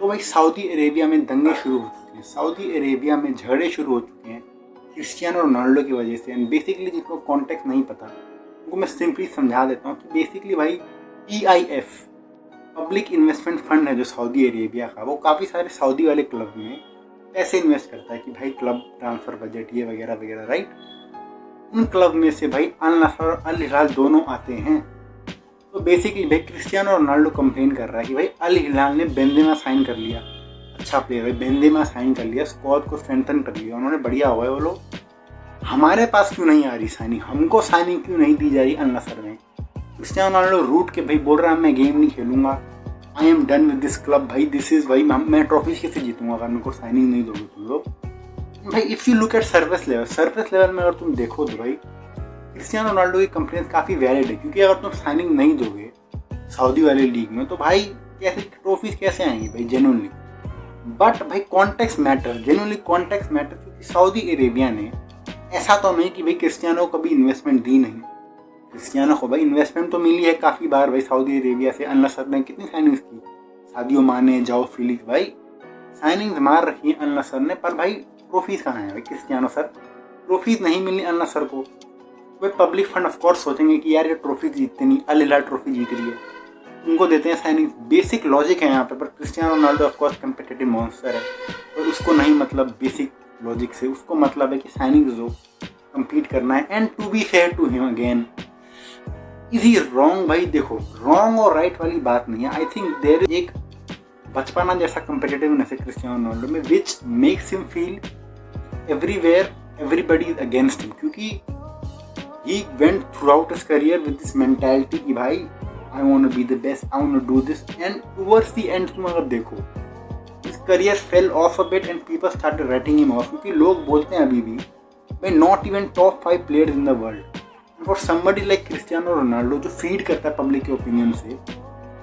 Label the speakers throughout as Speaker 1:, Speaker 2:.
Speaker 1: तो भाई Saudi Arabia में दंगे शुरू हो चुके हैं, सऊदी अरेबिया में झगड़े शुरू हो चुके हैं क्रिस्टियानो रोनाल्डो की वजह से। एंड बेसिकली जिनको कॉन्टेक्स्ट नहीं पता उनको मैं सिंपली समझा देता हूँ कि बेसिकली भाई PIF पब्लिक इन्वेस्टमेंट फंड है जो सऊदी अरेबिया का, वो काफ़ी सारे सऊदी वाले क्लब में पैसे इन्वेस्ट करता है कि भाई क्लब ट्रांसफ़र बजट ये वगैरह वगैरह, राइट। उन क्लब में से भाई अल नसर और अल हिलाल दोनों आते हैं। तो बेसिकली भाई क्रिस्टियानो रोनाल्डो कंप्लेन कर रहा है कि भाई अल हिलाल ने बेंजेमा साइन कर लिया, अच्छा प्लेयर है, बेंजेमा साइन कर लिया, स्क्वाड को स्ट्रेंथन कर लिया उन्होंने, बढ़िया हुआ है वो लोग, हमारे पास क्यों नहीं आ रही साइनिंग, हमको साइनिंग क्यों नहीं दी जा रही अल नसर में। क्रिस्टियानो रोनाल्डो रूट के भाई बोल रहा है मैं गेम नहीं खेलूंगा, I am done with this club, भाई दिस इज भाई मैं ट्रॉफीज कैसे जीतूंगा अगर मेरे को साइनिंग नहीं दोगे तुम लोग। भाई if you look at service level में अगर तुम देखो तो भाई क्रिस्टियानो रोनाल्डो की कंप्लेन काफ़ी वैलिड है, क्योंकि अगर तुम साइनिंग नहीं दोगे सऊदी वाले लीग में तो भाई कैसे ट्रॉफीज कैसे आएंगी भाई जेन्युइनली। बट भाई context matter, genuinely context matter, क्योंकि सऊदी अरेबिया ने ऐसा तो नहीं कि भाई क्रिस्टियानो को कभी इन्वेस्टमेंट दी नहीं, क्रिस्टियानो को भाई इन्वेस्टमेंट तो मिली है काफ़ी बार भाई सऊदी अरेबिया से। अल नसर ने कितनी साइनिंग्स की, सादियो माने, जाओ फिलिक्स, भाई साइनिंग्स मार रखी है अल नसर ने, पर भाई ट्रॉफीज कहाँ है भाई क्रिस्टियानो सर, ट्रॉफीज नहीं मिली अल नसर को। भाई पब्लिक फंड ऑफ कोर्स सोचेंगे कि यार ये ट्रॉफी जीतते नहीं, अल हिलाल ट्रॉफी जीत रही है, उनको देते हैं साइनिंग, बेसिक लॉजिक है यहाँ पे। पर Cristiano Ronaldo of course competitive monster है, और उसको नहीं मतलब बेसिक लॉजिक से, उसको मतलब है कि साइनिंग जो कम्पीट करना है। And to be fair to him again, is he wrong? भाई देखो रॉन्ग और राइट वाली बात नहीं है, आई थिंक देयर एक बचपना जैसा कम्पिटिटिवनेस है क्रिस्टियानो रोनाल्डो में which makes him feel everywhere everybody is against him, क्योंकि he went throughout his career with this mentality कि भाई I want to be the best, I want to do this, and towards the end तुम अगर देखो his career fell off a bit and people started writing him off, क्योंकि लोग बोलते हैं अभी भी भाई not even top 5 players in the world. For somebody like Cristiano Ronaldo जो फीड करता है पब्लिक के ओपिनियन से,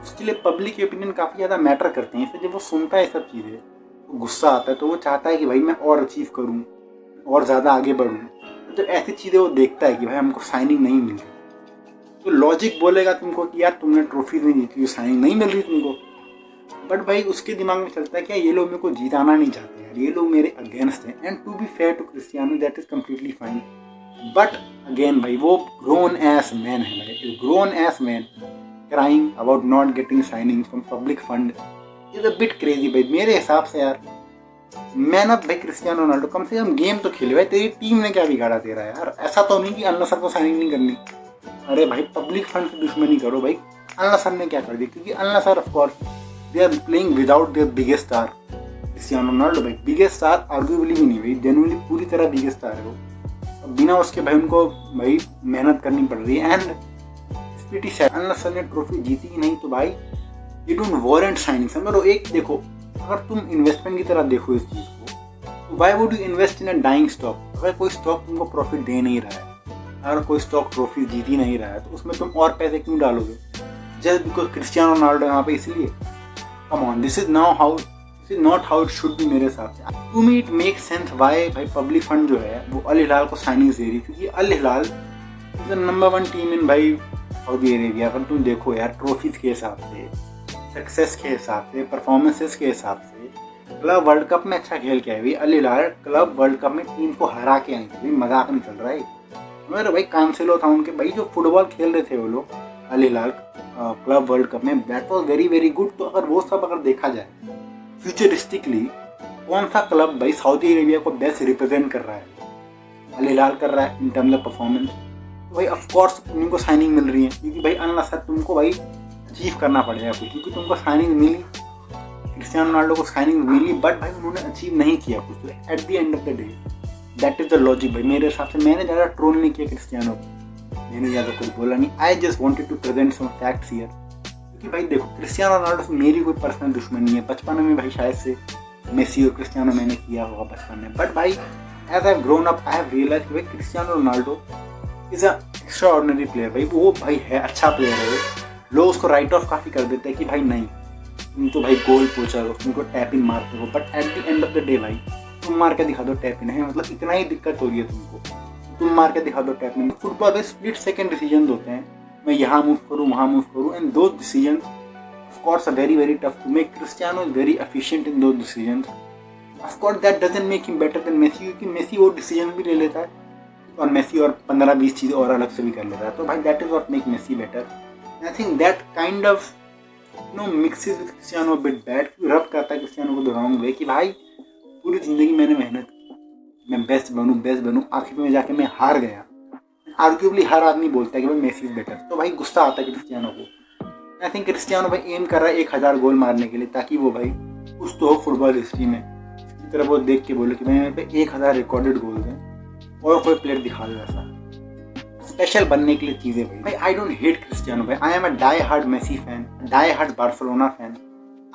Speaker 1: उसके लिए पब्लिक के ओपिनियन काफ़ी ज़्यादा मैटर करते हैं। इसलिए जब वो सुनता है सब चीज़ें तो गुस्सा आता है, तो वो चाहता है कि भाई मैं और अचीव करूँ और ज़्यादा आगे बढ़ूँ। तो ऐसी चीज़ें वो देखता है कि भाई हमको साइनिंग नहीं मिल रही, तो लॉजिक बोलेगा तुमको कि यार तुमने ट्रॉफीज नहीं जीती, साइनिंग नहीं मिल रही तुमको। बट भाई उसके दिमाग में चलता है क्या ये लोग मेरे को जिताना नहीं चाहते यार, ये लोग मेरे अगेंस्ट हैं। And to be fair to Cristiano that is completely fine. But again भाई वो ग्रोन एस मैन है भाई, grown ass man crying about not getting signing from public fund is a bit crazy भाई मेरे हिसाब से। यार मैन ऑफ भाई क्रिस्टियानो रोनाल्डो, कम से कम गेम तो खेले भाई, तेरी टीम ने क्या बिगाड़ा तेरा यार, ऐसा तो नहीं कि अल नसर को साइनिंग नहीं करनी। अरे भाई पब्लिक फंड से दुश्मनी करो भाई, अल नसर ने क्या कर दी, क्योंकि Al Nassr of course they are playing without their biggest star Cristiano Ronaldo. भाई बिगेस्ट स्टार आर्ग्यूबली भी नहीं भाई, जेन्युइनली पूरी तरह बिगेस्ट स्टार है वो, बिना उसके भाई उनको भाई मेहनत करनी पड़ रही है। एंड स्पीटी सैड अल नसर ने ट्रॉफी जीती ही नहीं तो भाई यू डोंट वारंट साइनिंग। समझो एक देखो, अगर तुम इन्वेस्टमेंट की तरह देखो इस चीज़ को, तो why would you invest in a dying stock. अगर कोई स्टॉक तुमको प्रॉफिट दे नहीं रहा है, अगर कोई स्टॉक ट्रॉफी जीत ही नहीं रहा है, तो उसमें तुम और पैसे क्यों डालोगे जस्ट बिकॉज क्रिस्टियानो रोनाल्डो यहाँ पे? इसलिए come on, this is not how it should be मेरे हिसाब से। To me it make sense why भाई पब्लिक फंड जो है वो अल हिलाल को साइनिंग्स दे रही, क्योंकि अल हिलाल इज द नंबर 1 टीम इन भाई सऊदी अरेबिया। अगर तुम देखो यार ट्रॉफीज के हिसाब से, सक्सेस के हिसाब से, परफॉर्मेंसेस के हिसाब से, क्लब वर्ल्ड कप में अच्छा खेल के आई हुई अल हिलाल, क्लब वर्ल्ड कप में टीम को हरा के आई थी, मजाक नहीं चल रहा है मेरे भाई। कांसेलो था उनके भाई, जो फुटबॉल खेल रहे थे वो लोग अल हिलाल क्लब वर्ल्ड कप में, that was very very good. तो अगर वो सब अगर देखा जाए फ्यूचरिस्टिकली, कौन सा क्लब भाई सऊदी अरेबिया को बेस्ट रिप्रेजेंट कर रहा है? अल हिलाल कर रहा है इन टर्म्स ऑफ परफॉर्मेंस। तो भाई ऑफकोर्स उनको साइनिंग मिल रही है, क्योंकि भाई अल नसर तुमको भाई अचीव करना पड़ेगा कुछ, क्योंकि तुमको साइनिंग मिली, क्रिस्टियानो रोनाल्डो को साइनिंग मिली, बट भाई उन्होंने अचीव नहीं किया कुछ। At the end of the day that is the logic भाई मेरे हिसाब से। मैंने ज़्यादा ट्रोल नहीं किया क्रिस्टियानो को, मैंने ज़्यादा कुछ बोला नहीं, I just wanted to present some facts here. क्योंकि भाई देखो क्रिस्टियानो रोनाल्डो से मेरी कोई पर्सनल दुश्मनी नहीं है, बचपन में भाई शायद से मेसी और क्रिस्टियानो मैंने किया होगा बचपन में, बट भाई as I have grown up I have realise कि भाई Cristiano Ronaldo is a extraordinary player भाई। वो भाई है अच्छा प्लेयर है, लोग उसको राइट ऑफ काफ़ी कर देते हैं कि भाई नहीं तुम तो भाई गोल पहुँचा हो, तुमको टैप इन मारते हो, but at the end of the day भाई तुम मार के दिखा दो टैप इन है, मतलब इतना ही दिक्कत हो रही है तुमको, तुम मार के दिखा दो टैप इन। फुटबॉल में स्प्लिट सेकंड डिसीजन होते हैं, मैं यहाँ मूव करूँ वहाँ मूव करूँ, एंड दो decision Of course, very tough to make. Cristiano is very efficient in those decisions. Of course, that doesn't make him better than Messi, क्योंकि मेसी वो डिसीजन भी ले लेता है और मेसी और 15-20 चीज़ें और अलग से भी कर लेता है. तो भाई that is what make Messi better. And I think that kind of mixes with Cristiano a bit bad. रब करता है क्रिस्टियानो को the wrong way कि भाई पूरी ज़िंदगी मैंने मेहनत की, मैं बेस्ट बनूँ, आखिर में जाके मैं हार गया. आर्ग्यूबली हर आदमी बोलता है कि भाई मेसी इज बेटर, तो भाई गुस्सा आता है क्रिस्टियानो को. आई थिंक क्रिस्टियानो भाई एम कर रहा है 1000 गोल मारने के लिए, ताकि वो भाई कुछ तो हो फुटबॉल हिस्ट्री में, इसकी तरह वो देख के बोले कि भाई मेरे पे 1000 रिकॉर्डेड गोल्स हैं और कोई प्लेयर दिखा दे ऐसा स्पेशल बनने के लिए चीज़ें. भाई आई डोंट हेट क्रिस्टियानो भाई, I am a die hard Messi fan, die hard Barcelona fan,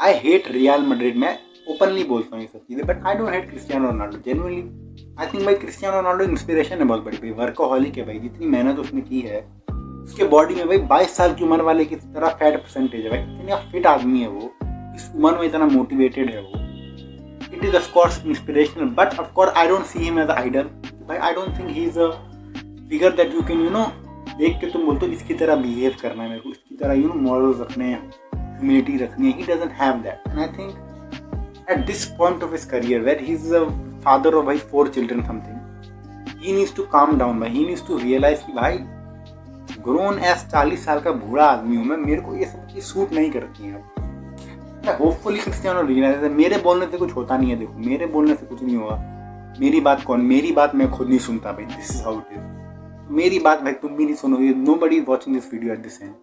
Speaker 1: I hate Real Madrid. मैं ओपनली बोलता हूँ ये सब चीज़ें, but I don't hate Cristiano Ronaldo genuinely. I think भाई क्रिस्टियानो रोनाल्डो इंस्पिरेशन है बहुत बड़ी भाई, वर्कोहॉलिक है भाई, जितनी मेहनत उसने की है उसके बॉडी में भाई 22 साल की उम्र वाले की तरह फैट परसेंटेज है भाई, इतना फिट आदमी है वो, इस उम्र में इतना मोटिवेटेड है वो. It is of course inspirational, but of course I don't see him as a idol. भाई I don't think he is a figure that you can देख के तुम बोलते हो इसकी तरह बिहेव करना है मेरे को, इसकी तरह मॉरल्स रखने हैं, ह्यूमिलिटी रखनी है. He doesn't have that. And I think at this point of his career where he's a father of 4 children something, he needs to calm down भाई, he needs to realize कि भाई grown as 40 साल का बूढ़ा आदमी हूँ मैं, मेरे को ये सब चीज़ सूट नहीं करती हैं. अब होपफुली क्रिस्टियानो रियलाइज है मेरे बोलने से कुछ होता नहीं है, देखो मेरे बोलने से कुछ नहीं होगा. मेरी बात मैं खुद नहीं सुनता भाई, this is how it is. मेरी बात भाई तुम भी नहीं सुनोगे, nobody is watching this video at this end,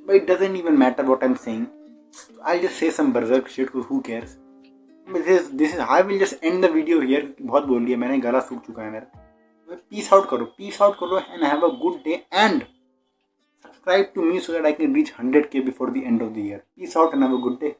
Speaker 1: but it doesn't even matter what I'm saying. I'll just say some berserk shit, who cares. This is I will just end the video here. बहुत बोल लिया मैंने, गला सूख चुका है मेरा. Peace out करो and have a good day and subscribe to me so that I can reach 100K before the end of the year. Peace out and have a good day.